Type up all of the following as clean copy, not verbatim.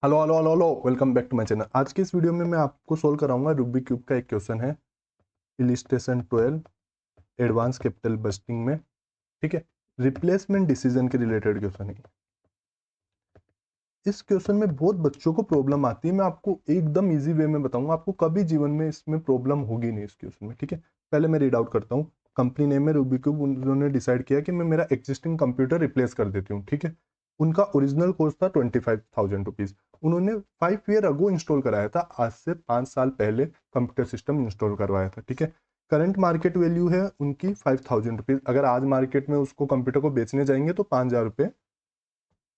Hello hello hello hello, welcome back to my channel. आज की इस वीडियो में मैं आपको सोल्व कराऊंगा रूबिक क्यूब का एक क्वेश्चन है इलिस्ट्रेशन 12 एडवांस कैपिटल बजटिंग में। ठीक है, रिप्लेसमेंट डिसीजन के रिलेटेड क्वेश्चन है। इस क्वेश्चन में बहुत बच्चों को प्रॉब्लम आती है। मैं आपको एकदम इजी वे में बताऊंगा, आपको कभी जीवन में इसमें प्रॉब्लम होगी नहीं इस क्वेश्चन में। ठीक है, पहले मैं रीड आउट करता हूँ। कंपनी नेम में रूबिक क्यूब, उन्होंने डिसाइड किया कि मैं मेरा एग्जिस्टिंग कंप्यूटर रिप्लेस कर देती हूँ। ठीक है, उनका ओरिजिनल कॉस्ट था 25,000 रुपीज। उन्होंने 5 ईयर अगो इंस्टॉल कराया था, आज से 5 साल पहले कंप्यूटर सिस्टम इंस्टॉल करवाया था। ठीक है, करंट मार्केट वैल्यू है उनकी 5,000 रुपीज। अगर आज मार्केट में उसको कंप्यूटर को बेचने जाएंगे तो 5,000 रुपये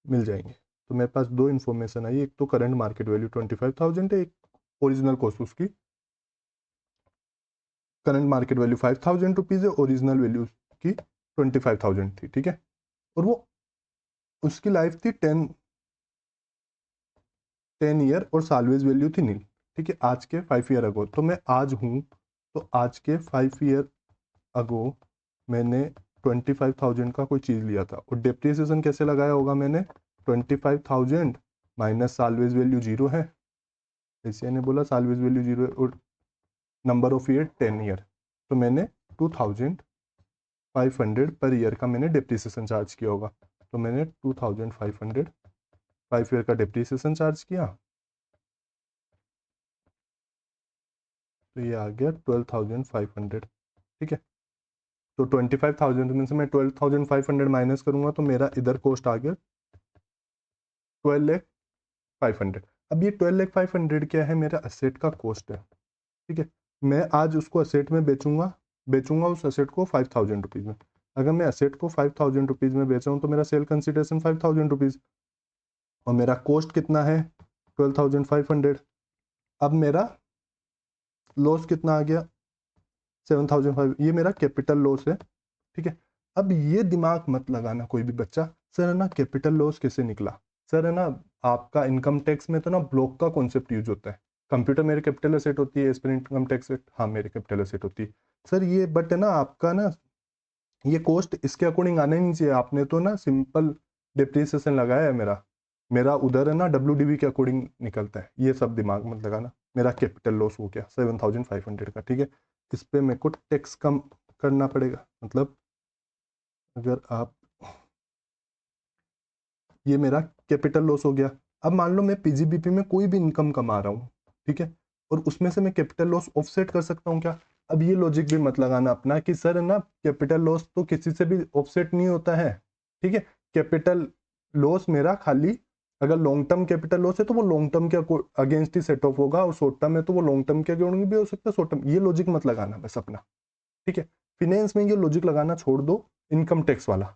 मिल जाएंगे। तो मेरे पास दो इन्फॉर्मेशन आई, एक तो करंट मार्केट वैल्यू 25,000 है, एक ओरिजिनल कॉस्ट उसकी। करंट मार्केट वैल्यू 5,000 रुपीज है, ओरिजिनल वैल्यू की 25,000 थी। ठीक है, और वो उसकी लाइफ थी 10 ईयर और सालवेज वैल्यू थी नील। ठीक है, आज के 5 ईयर अगो, तो मैं आज हूँ, तो आज के 5 ईयर अगो मैंने 25,000 का कोई चीज़ लिया था। और डेप्रिसिएशन कैसे लगाया होगा मैंने? 25,000 माइनस सालवेज वैल्यू 0 है, ऐसे ने बोला सालवेज वैल्यू 0 है, और नंबर ऑफ ईयर 10 ईयर। तो मैंने 2,500 पर ईयर का मैंने डेप्रिसिएशन चार्ज किया होगा। तो मैंने 2,500 5 ईयर का डेप्रिसिएशन चार्ज किया, तो ये आ गया 12,500। ठीक है, तो 25,000 में से मैं 12,500 माइनस करूंगा तो मेरा इधर कॉस्ट आ गया 12,500। अब ये 12,500 क्या है? मेरा असेट का कॉस्ट है। ठीक है, मैं आज उसको असेट में बेचूंगा बेचूंगा उस असेट को 5,000 रुपीज में। अगर मैं असेट को 5,000 रुपीज में बेच रहा हूँ तो मेरा सेल कंसिडरेशन 5,000 रुपीज, और मेरा कॉस्ट कितना है? 12,500। अब मेरा लॉस कितना आ गया? 7,500। ये मेरा कैपिटल लॉस है। ठीक है, अब ये दिमाग मत लगाना कोई भी बच्चा, सर है ना कैपिटल लॉस कैसे निकला। सर है ना, आपका इनकम टैक्स में तो ना ब्लॉक का कॉन्सेप्ट यूज होता है। कंप्यूटर मेरे कैपिटल एसेट होती है, as per income tax act हाँ मेरे कैपिटल एसेट होती है। सर ये बट है ना आपका ना, ये कॉस्ट इसके अकॉर्डिंग आना ही नहीं चाहिए। आपने तो ना सिंपल डिप्रिसिएशन लगाया है। मेरा मेरा उधर है ना WDV के अकॉर्डिंग निकलता है। ये सब दिमाग मत लगाना। मेरा कैपिटल लॉस हो गया 7,500 का। ठीक है, इस पे मेरे को टैक्स कम करना पड़ेगा। मतलब अगर आप, ये मेरा कैपिटल लॉस हो गया। अब मान लो मैं PGBP में कोई भी इनकम कमा रहा हूँ, ठीक है, और उसमें से मैं कैपिटल लॉस ऑफसेट कर सकता हूँ क्या? अब ये लॉजिक भी मत लगाना अपना कि सर है ना कैपिटल लॉस तो किसी से भी ऑफसेट नहीं होता है। ठीक है, कैपिटल लॉस मेरा खाली अगर लॉन्ग टर्म कैपिटल लॉस है तो वो लॉन्ग टर्म के अगेंस्ट ही सेट ऑफ होगा, और शॉर्ट टर्म है तो वो लॉन्ग टर्म के अगेंस्ट भी हो सकता है, शॉर्ट टर्म। ये लॉजिक मत लगाना बस अपना। ठीक है, फिनेंस में ये लॉजिक लगाना छोड़ दो, इनकम टैक्स वाला।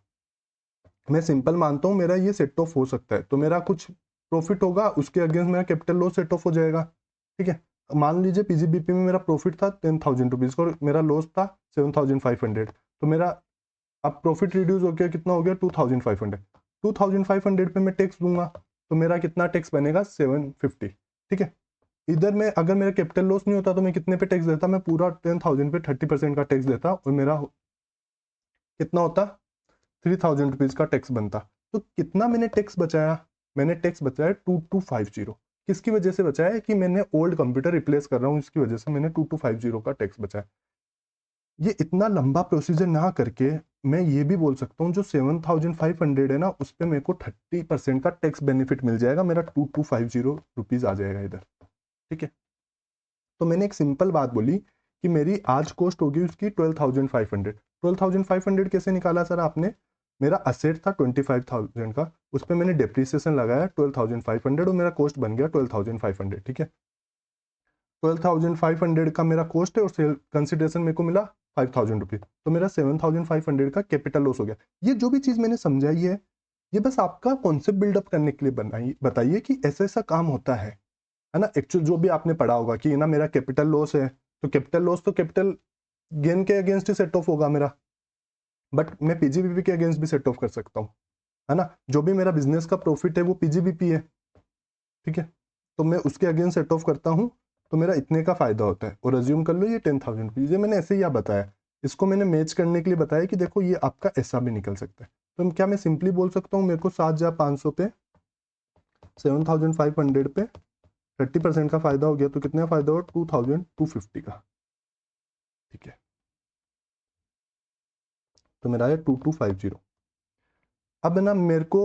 मैं सिंपल मानता हूँ मेरा ये सेट ऑफ हो सकता है, तो मेरा कुछ प्रॉफिट होगा, उसके अगेंस्ट मेरा कैपिटल लॉस सेट ऑफ हो जाएगा। ठीक है, मान लीजिए PGBP में मेरा प्रॉफिट था 10,000 रुपीज और मेरा लॉस था 7,500, तो मेरा अब प्रॉफिट रिड्यूस हो गया, कितना हो गया? 2,500। 2,500 पे मैं टैक्स दूंगा, तो मेरा कितना टैक्स बनेगा? 750। ठीक है, इधर में अगर मेरा कैपिटल लॉस नहीं होता तो मैं कितने पे टैक्स देता? मैं पूरा 10,000 पे 30% का टैक्स देता, और मेरा कितना होता? 3,000 रुपीज का टैक्स बनता। तो कितना मैंने टैक्स बचाया? मैंने टैक्स बचाया 2,250। किसकी वजह से बचाया? कि मैंने ओल्ड कंप्यूटर रिप्लेस कर रहा हूँ, इसकी वजह से मैंने 2,250 का टैक्स बचाया। ये इतना लंबा प्रोसीजर ना करके मैं ये भी बोल सकता हूँ जो 7,500 है ना, उस पर मेरे को 30% का टैक्स बेनिफिट मिल जाएगा, मेरा 2,250 रुपीज आ जाएगा इधर। ठीक है, तो मैंने एक सिंपल बात बोली कि मेरी आज कॉस्ट होगी उसकी 12,500। 12,500 कैसे निकाला सर आपने? मेरा असेट था 25,000 का, उस पर मैंने डेप्रिसिएशन लगाया 12,500 और मेरा कॉस्ट बन गया 12,500। ठीक है, 12,500 का मेरा कॉस्ट है और सेल कंसिडरेशन मेरे को मिला 5,000 रुपीज, तो मेरा 7,500 का कैपिटल लॉस हो गया। ये जो भी चीज़ मैंने समझाई है, ये बस आपका कॉन्सेप्ट बिल्डअप करने के लिए बनाई, बताइए कि ऐसा ऐसा काम होता है ना। एक्चुअल जो भी आपने पढ़ा होगा कि ना मेरा कैपिटल लॉस है, तो कैपिटल लॉस तो कैपिटल गेन के अगेंस्ट ही सेट ऑफ होगा मेरा, बट मैं PGBP के अगेंस्ट भी सेट ऑफ कर सकता हूँ, है ना। जो भी मेरा बिजनेस का प्रॉफिट है वो PGBP है। ठीक है, तो मैं उसके अगेंस्ट सेट ऑफ करता हूँ, तो मेरा इतने का फायदा होता है। और अज्यूम कर लो ये 10,000 रुपीज, ये मैंने ऐसे ही बताया, इसको मैंने मैच करने के लिए बताया कि देखो ये आपका ऐसा भी निकल सकता है। तो क्या मैं सिंपली बोल सकता हूँ मेरे को 7,500 पे 7,500 पे 30% का फायदा हो गया तो कितना फायदा हो, 2,250 का। ठीक है, तो मेरा है 2250। अब है ना मेरे को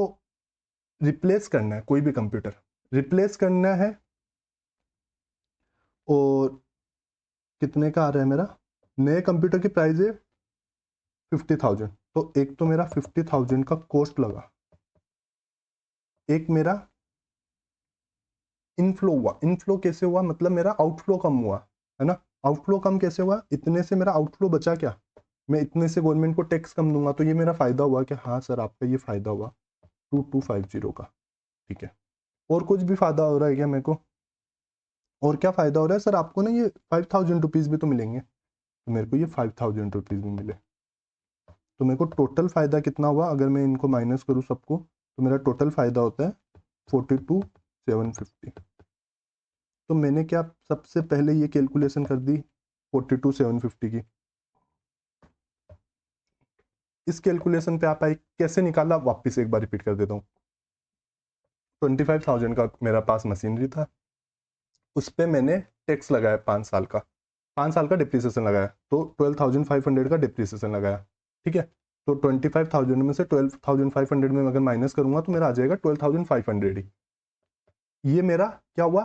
रिप्लेस करना है कोई भी कंप्यूटर, रिप्लेस करना है, और कितने का आ रहा है मेरा, नए कंप्यूटर की प्राइस है 50,000। तो एक तो मेरा 50,000 का कॉस्ट लगा, एक मेरा इनफ्लो हुआ। इनफ्लो कैसे हुआ, मतलब मेरा आउटफ्लो कम हुआ, है ना। आउटफ्लो कम कैसे हुआ, इतने से मेरा आउटफ्लो बचा क्या, मैं इतने से गवर्नमेंट को टैक्स कम दूंगा, तो ये मेरा फायदा हुआ कि हाँ सर आपका ये फायदा हुआ 2250 का। ठीक है, और कुछ भी फायदा हो रहा है क्या मेरे को, और क्या फायदा हो रहा है सर आपको ना, ये 5,000 रुपीज़ भी तो मिलेंगे, तो मेरे को ये 5,000 रुपीज़ भी मिले, तो मेरे को टोटल फायदा कितना हुआ, अगर मैं इनको माइनस करूँ सबको, तो मेरा टोटल फायदा होता है 42,750। तो मैंने क्या सबसे पहले ये कैलकुलेशन कर दी 42,750 की। इस कैलकुलेशन पे आप आई कैसे निकाला, वापस एक बार रिपीट कर देता हूँ। 25,000 का मेरा पास मशीनरी था, उस पर मैंने टैक्स लगाया 5 साल का, 5 साल का डिप्रिसिएशन लगाया, तो 12,500 का डिप्रिसिएशन लगाया। ठीक है, तो 25,000 में से 12,500 में अगर माइनस करूंगा तो मेरा आ जाएगा 12,500 ही। ये मेरा क्या हुआ,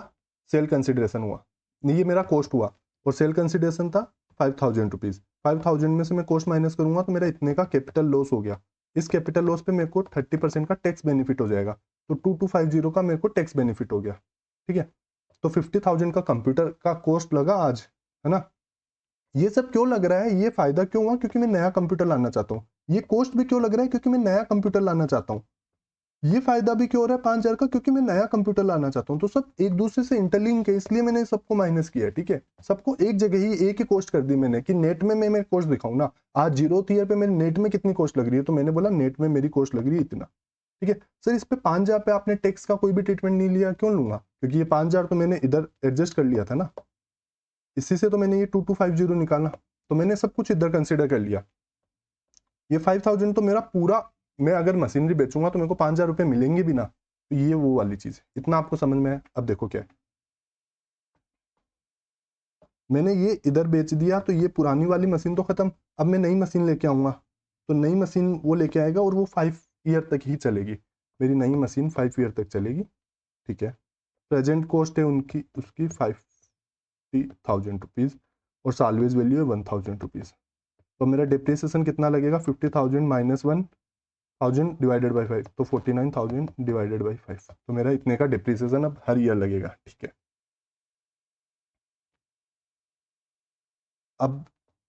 सेल कंसिडरेशन हुआ, ये मेरा कॉस्ट हुआ, और सेल कंसिडरेशन था 5,000 रुपीज़। 5,000 में से मैं कॉस्ट माइनस करूंगा तो मेरा इतने का कैपिटल लॉस हो गया। इस कैपिटल लॉस पे मेरे को 30% का टैक्स बेनिफिट हो जाएगा, तो 2250 का मेरे को टैक्स बेनिफिट हो गया। ठीक है, तो 50,000 का कंप्यूटर का कॉस्ट लगा आज, है ना। ये सब क्यों लग रहा है, ये फायदा क्यों हुआ, क्योंकि मैं नया कंप्यूटर लाना चाहता हूँ। ये कॉस्ट भी क्यों लग रहा है, क्योंकि मैं नया कंप्यूटर लाना चाहता हूँ। ये फायदा भी क्यों हो रहा है 5,000 का, क्योंकि मैं नया कंप्यूटर लाना चाहता हूँ। तो सब एक दूसरे से इंटरलिंक है, इसलिए मैंने सबको माइनस किया है। ठीक है, सबको एक जगह ही एक ही कॉस्ट कर दी मैंने, कि नेट में मैं कॉस्ट दिखाऊं ना। आज 0th ईयर पे मेरे नेट में कितनी कॉस्ट लग रही है, तो मैंने बोला नेट में मेरी कॉस्ट लग रही है इतना। ठीक है सर, इस पे 5,000 पे आपने टैक्स का कोई भी ट्रीटमेंट नहीं लिया, क्यों लूंगा, क्योंकि ये 5,000 तो मैंने इधर एडजस्ट कर लिया था ना, इसी से तो मैंने ये 2250 निकाला, तो मैंने सब कुछ इधर कंसिडर कर लिया। ये 5,000 तो मेरा पूरा, मैं अगर मशीनरी बेचूंगा तो मेरे को 5,000 रुपये मिलेंगे भी ना, तो ये वो वाली चीज है। इतना आपको समझ में है। अब देखो क्या है, मैंने ये इधर बेच दिया तो ये पुरानी वाली मशीन तो खत्म, अब मैं नई मशीन लेके आऊंगा, तो नई मशीन वो लेके आएगा और वो 5 ईयर तक ही चलेगी, मेरी नई मशीन 5 ईयर तक चलेगी। ठीक है, प्रेजेंट कॉस्ट है उनकी उसकी 50,000 रुपीज़, और सालवेज वैल्यू है 1,000 रुपीज़। तो मेरा डिप्रिसिएशन कितना लगेगा, 50,000 माइनस 1,000 डिवाइडेड बाई 5, तो 49,000 डिवाइडेड बाई 5, तो मेरा इतने का डिप्रिसिएशन अब हर ईयर लगेगा। ठीक है, अब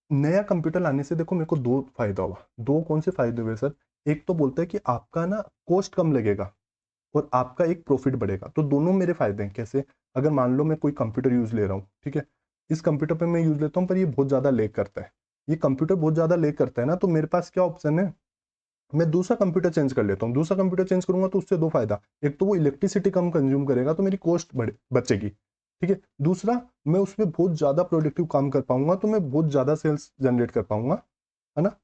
नया कंप्यूटर लाने से देखो मेरे को दो फायदा हुआ। दो कौन से फायदे हुए सर, एक तो बोलते हैं कि आपका ना कॉस्ट कम लगेगा और आपका एक प्रॉफिट बढ़ेगा, तो दोनों मेरे फायदे हैं। कैसे, अगर मान लो मैं कोई कंप्यूटर यूज ले रहा हूँ, ठीक है, इस कंप्यूटर पे मैं यूज लेता हूँ पर ये बहुत ज्यादा लेग करता है, ये कंप्यूटर बहुत ज्यादा लेग करता है ना, तो मेरे पास क्या ऑप्शन है, मैं दूसरा कंप्यूटर चेंज कर लेता हूँ। दूसरा कंप्यूटर चेंज करूंगा तो उससे दो फायदा, एक तो वो इलेक्ट्रिसिटी कम कंज्यूम करेगा तो मेरी कॉस्ट बचेगी। ठीक है, दूसरा मैं उसमें बहुत ज्यादा प्रोडक्टिव काम कर पाऊंगा, तो मैं बहुत ज्यादा सेल्स जनरेट कर पाऊंगा, है ना।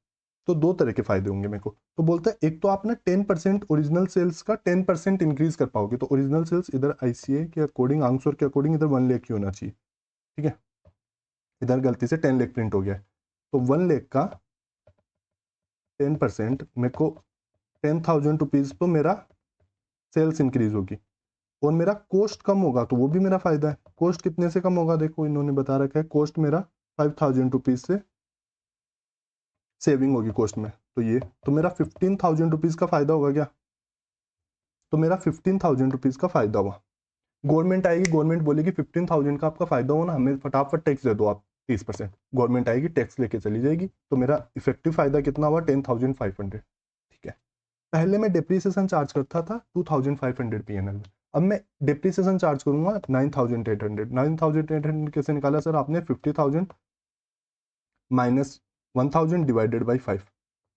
तो दो तरह के फायदे होंगे मेरे को। तो बोलते हैं एक तो आप ना 10% ओरिजिनल सेल्स का 10% इंक्रीज कर पाओगे, तो ओरिजिनल सेल्स इधर आईसीए के अकॉर्डिंग, आंसर के अकॉर्डिंग इधर 1 लाख की होना चाहिए। ठीक है, इधर गलती से 10 लाख प्रिंट हो गया है, तो 1 लाख का 10% मेरे को 10,000 रुपीज तो मेरा सेल्स इंक्रीज होगी, और मेरा कॉस्ट कम होगा, तो वो भी मेरा फायदा है। कॉस्ट कितने से कम होगा, देखो इन्होंने बता रखा है, कॉस्ट मेरा 5,000 रुपीज से सेविंग होगी कॉस्ट में, तो ये तो मेरा 15,000 रुपीज का फायदा होगा क्या, तो मेरा 15,000 रुपीज का फायदा हुआ। गवर्नमेंट आएगी, गवर्नमेंट बोलेगी 15,000 का आपका फायदा हो ना, हमें फटाफट टैक्स दे दो आप 30%, गवर्नमेंट आएगी टैक्स लेके चली जाएगी, तो मेरा इफेक्टिव फायदा कितना हुआ 10,500। ठीक है, पहले मैं डिप्रिसिएशन चार्ज करता था 2,500 पीएनएल में, अब मैं डिप्रिसिएशन चार्ज करूंगा 9,800। 9,800 कैसे निकाला सर आपने, 50,000 माइनस 1,000 डिवाइडेड बाई 5,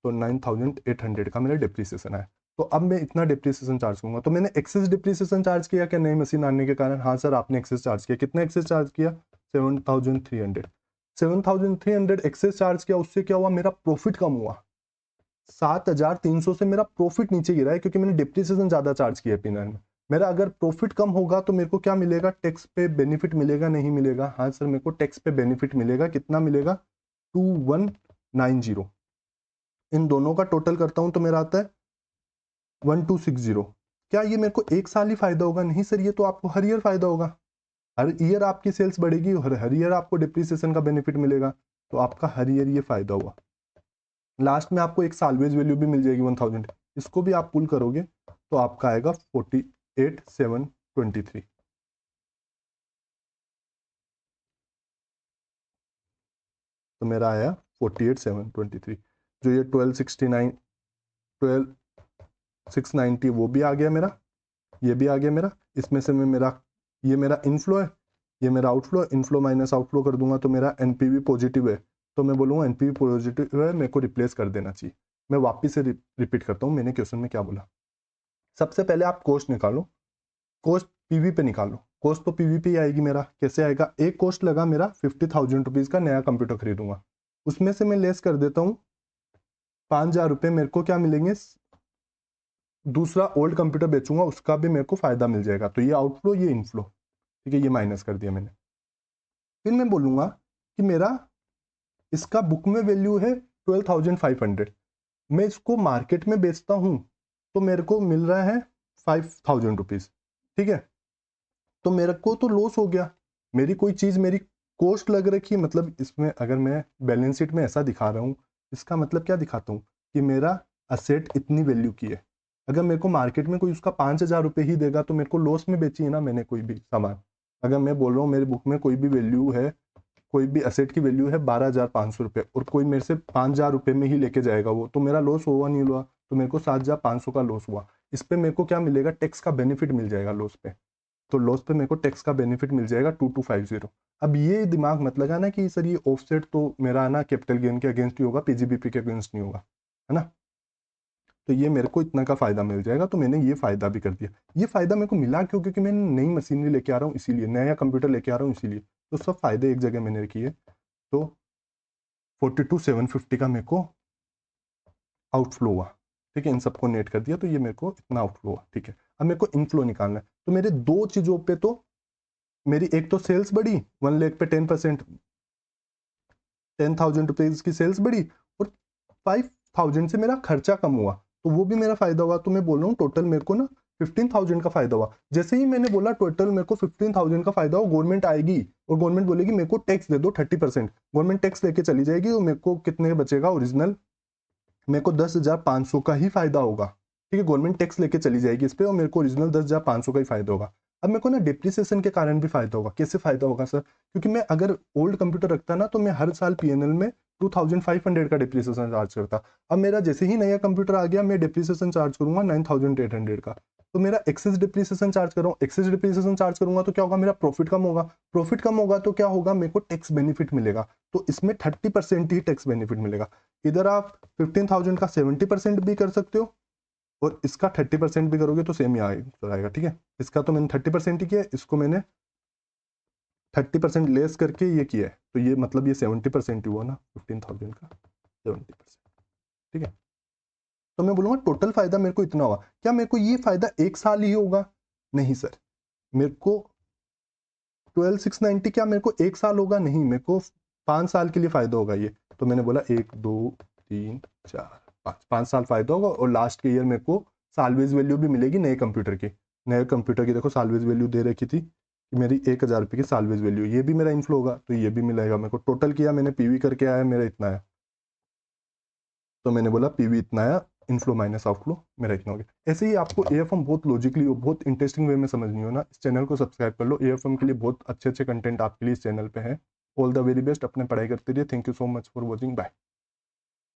तो 9,800 का मेरा डिप्रिसिएशन है। तो अब मैं इतना डिप्रिसिएशन चार्ज करूंगा, तो मैंने एक्सेस डिप्रिसिएशन चार्ज किया क्या नई मशीन आने के कारण, हाँ सर आपने एक्सेस चार्ज किया। कितना एक्सेस चार्ज किया, 7,300। 7,300 एक्सेस चार्ज किया, उससे क्या हुआ, मेरा प्रॉफिट कम हुआ, 7,300 से मेरा प्रॉफिट नीचे गिरा है, क्योंकि मैंने डिप्रिसिएशन ज्यादा चार्ज किया पीएनएल में। मेरा अगर प्रॉफिट कम होगा तो मेरे को क्या मिलेगा, टैक्स पे बेनिफिट मिलेगा, नहीं मिलेगा? हाँ सर, मेरे को टैक्स पे बेनिफिट मिलेगा। कितना मिलेगा? 2190। इन दोनों का टोटल करता हूं तो मेरा आता है 1260। क्या ये मेरे को एक साल ही फायदा होगा? नहीं सर, ये तो आपको हर ईयर फायदा होगा। हर ईयर आपकी सेल्स बढ़ेगी और हर ईयर आपको डिप्रिसिएशन का बेनिफिट मिलेगा, तो आपका हर ईयर ये फायदा हुआ। लास्ट में आपको एक सालवेज वैल्यू भी मिल जाएगी 1000। इसको भी आप पुल करोगे तो आपका आएगा 48,723। तो मेरा आया 48,723। जो ये 12,690 वो भी आ गया मेरा, ये भी आ गया मेरा। इसमें से मैं मेरा, ये मेरा इनफ्लो है, ये मेरा आउटफ्लो है। इनफ्लो माइनस आउटफ्लो कर दूंगा तो मेरा एनपीवी पॉजिटिव है, तो मैं बोलूँगा एनपीवी पॉजिटिव है, मेरे को रिप्लेस कर देना चाहिए। मैं वापस से रिपीट करता हूँ, मैंने क्वेश्चन में क्या बोला। सबसे पहले आप कॉस्ट निकालो, कॉस्ट पीवी पे निकालो। कॉस्ट तो पीवी पे ही आएगी मेरा। कैसे आएगा? एक कॉस्ट लगा मेरा 50,000 रुपीज़ का, नया कंप्यूटर खरीदूंगा, उसमें से मैं लेस कर देता हूँ 5,000 रुपये। मेरे को क्या मिलेंगे? दूसरा ओल्ड कंप्यूटर बेचूंगा, उसका भी मेरे को फायदा मिल जाएगा। तो ये आउटफ्लो, ये इनफ्लो, ठीक है, ये माइनस कर दिया मैंने। फिर मैं बोलूंगा कि मेरा इसका बुक में वैल्यू है 12,500, मैं इसको मार्केट में बेचता हूं तो मेरे को मिल रहा है 5,000 रुपीज़, ठीक है। तो मेरे को तो लॉस हो गया, मेरी कोई चीज़, मेरी कॉस्ट लग रखी है। मतलब इसमें अगर मैं बैलेंस शीट में ऐसा दिखा रहा हूँ, इसका मतलब क्या दिखाता हूँ कि मेरा असेट इतनी वैल्यू की है। अगर मेरे को मार्केट में कोई उसका 5,000 रुपये ही देगा तो मेरे को लॉस में बेची है ना मैंने कोई भी सामान। अगर मैं बोल रहा हूँ मेरे बुक में कोई भी वैल्यू है, कोई भी असेट की वैल्यू है 12,500 रुपये, और कोई मेरे से 5,000 रुपये में ही लेके जाएगा वो, तो मेरा लॉस हुआ नहीं हुआ? तो मेरे को 7,500 का लॉस हुआ। इस पे मेरे को क्या मिलेगा? टैक्स का बेनिफिट मिल जाएगा लॉस पे। तो लॉस पे मेरे को टैक्स का बेनिफिट मिल जाएगा 2250। अब ये दिमाग मत लगाना कि सर ये ऑफसेट तो मेरा ना कैपिटल गेन के अगेंस्ट ही होगा, पीजीबीपी के अगेंस्ट नहीं होगा, है ना। तो ये मेरे को इतना का फायदा मिल जाएगा, तो मैंने ये फायदा भी कर दिया। ये फायदा मेरे को मिला क्यों? क्योंकि मैं नई मशीनरी लेके आ रहा हूँ, इसीलिए नया कंप्यूटर लेके आ रहा हूँ, इसीलिए। तो सब फायदे एक जगह मैंने किए। तो 42,750 का मेरे को आउटफ्लो हुआ, ठीक है। इन सबको नेट कर दिया तो ये मेरे को इतना आउटफ्लो हुआ, ठीक है। अब मेरे को इनफ्लो निकालना है, तो मेरे दो चीजों पे तो मेरी, एक तो सेल्स बढ़ी 1 लाख पे 10%, 10,000 रुपीज की सेल्स बढ़ी, और 5,000 से मेरा खर्चा कम हुआ, तो वो भी मेरा फायदा हुआ। तो मैं बोल रहा हूँ टोटल मेरे को ना 15,000 का फायदा हुआ। जैसे ही मैंने बोला टोटल मेरे को 15,000 का फायदा हो, गवर्नमेंट आएगी और गवर्नमेंट बोलेगी मेरे को टैक्स दे दो 30%, गवर्नमेंट टैक्स लेके चली जाएगी, और मेरे को कितने बचेगा ओरिजिनल? मेरे को 10,500 का ही फायदा होगा, ठीक है। गवर्नमेंट टैक्स लेके चली जाएगी इस पे, और मेरे को ओरिजिनल 10,500 का ही फायदा होगा। अब मेरे को ना डिप्रिसिएशन के कारण भी फायदा होगा। कैसे फायदा होगा सर? क्योंकि मैं अगर ओल्ड कंप्यूटर रखता ना तो मैं हर साल पीएनएल में 2,500 का डिप्रिसिएशन चार्ज करता। अब मेरा जैसे ही नया कंप्यूटर आ गया, मैं डिप्रिसिएशन चार्ज करूंगा 9,800 का। तो मेरा एक्सेस डिप्रिसिएशन चार्ज कर रहा हूँ, एक्सेस डिप्रिसिएशन चार्ज करूंगा तो क्या होगा? मेरा प्रॉफिट कम होगा, प्रॉफिट कम होगा तो क्या होगा? मेरे को टैक्स बेनिफिट मिलेगा, तो इसमें 30% ही टैक्स बेनिफिट मिलेगा। इधर आप 15,000 का 70% भी कर सकते हो, और इसका 30% भी करोगे तो सेम ही आएगा, ठीक है। इसका तो मैंने 30% ही किया, इसको मैंने 30% लेस करके ये किया है, तो ये मतलब ये 70% ही हुआ ना 15,000 का 70%, ठीक है। तो मैं बोलूँगा टोटल फायदा मेरे को इतना हुआ। क्या मेरे को ये फायदा एक साल ही होगा? नहीं सर, मेरे को 12,690 क्या मेरे को एक साल होगा? नहीं, मेरे को 5 साल के लिए फायदा होगा ये। तो मैंने बोला 1 2 3 4 5 साल फायदा होगा, और लास्ट के ईयर मेरे को सालवेज वैल्यू भी मिलेगी नए कंप्यूटर की। नए कंप्यूटर की देखो सालवेज वैल्यू दे रखी थी कि मेरी 1,000 रुपये की सालवेज वैल्यू, ये भी मेरा इनफ्लो होगा तो ये भी मिलेगा मेरे को। टोटल किया मैंने, पीवी करके आया मेरा इतना आया, तो मैंने बोला पीवी इतना आया, इनफ्लो माइनस आउटफ्लो मेरा इतना हो गया। ऐसे ही आपको एएफएम बहुत लॉजिकली और बहुत इंटरेस्टिंग वे में समझनी हो ना, इस चैनल को सब्सक्राइब कर लो। एएफएम के लिए बहुत अच्छे अच्छे कंटेंट आपके लिए इस चैनल पे है। ऑल द वेरी बेस्ट, अपने पढ़ाई करते रहिए। Thank you so much for watching, bye.